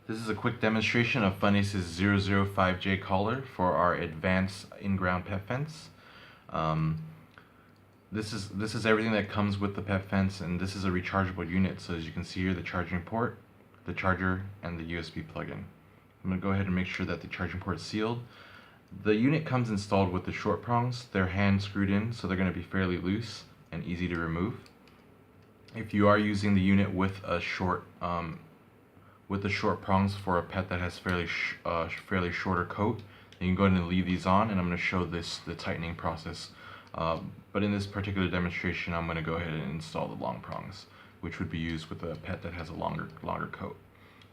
This is a quick demonstration of Funace's 005J collar for our advanced in-ground pet fence. This is everything that comes with the pet fence, and this is a rechargeable unit. So as you can see here, the charging port, the charger, and the USB plug-in. I'm going to go ahead and make sure that the charging port is sealed. The unit comes installed with the short prongs. They're hand screwed in, so they're going to be fairly loose and easy to remove. If you are using the unit with a short the short prongs for a pet that has fairly shorter coat, you can go ahead and leave these on, and I'm going to show the tightening process. But in this particular demonstration, I'm going to go ahead and install the long prongs, which would be used with a pet that has a longer coat.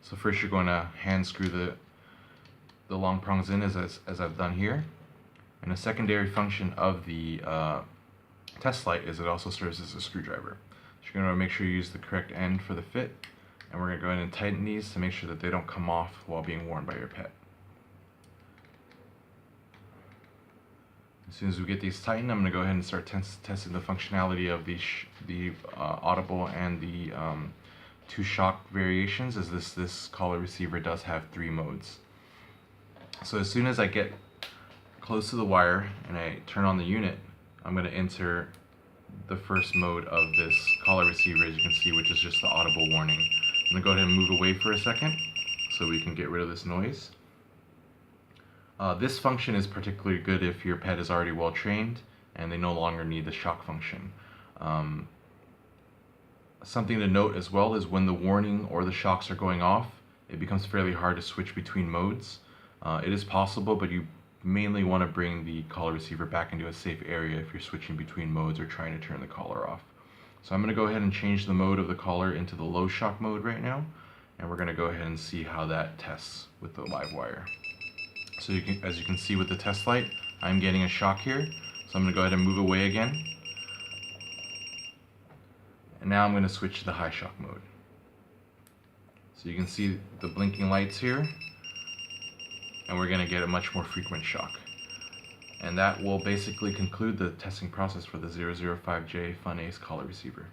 So first, you're going to hand screw the long prongs in as I've done here. And a secondary function of the test light is it also serves as a screwdriver. So you're going to make sure you use the correct end for the fit. And we're going to go ahead and tighten these to make sure that they don't come off while being worn by your pet. As soon as we get these tightened, I'm going to go ahead and start testing the functionality of the audible and the two shock variations, as this collar receiver does have 3 modes. So as soon as I get close to the wire and I turn on the unit, I'm going to enter the first mode of this collar receiver, as you can see, which is just the audible warning. I'm going to go ahead and move away for a second so we can get rid of this noise. This function is particularly good if your pet is already well trained and they no longer need the shock function. Something to note as well is when the warning or the shocks are going off, it becomes fairly hard to switch between modes. It is possible, but you mainly want to bring the collar receiver back into a safe area if you're switching between modes or trying to turn the collar off. So I'm going to go ahead and change the mode of the collar into the low shock mode right now, and we're going to go ahead and see how that tests with the live wire. So as you can see with the test light, I'm getting a shock here, so I'm going to go ahead and move away again. And now I'm going to switch to the high shock mode. So you can see the blinking lights here, and we're going to get a much more frequent shock. And that will basically conclude the testing process for the 005J Funace collar receiver.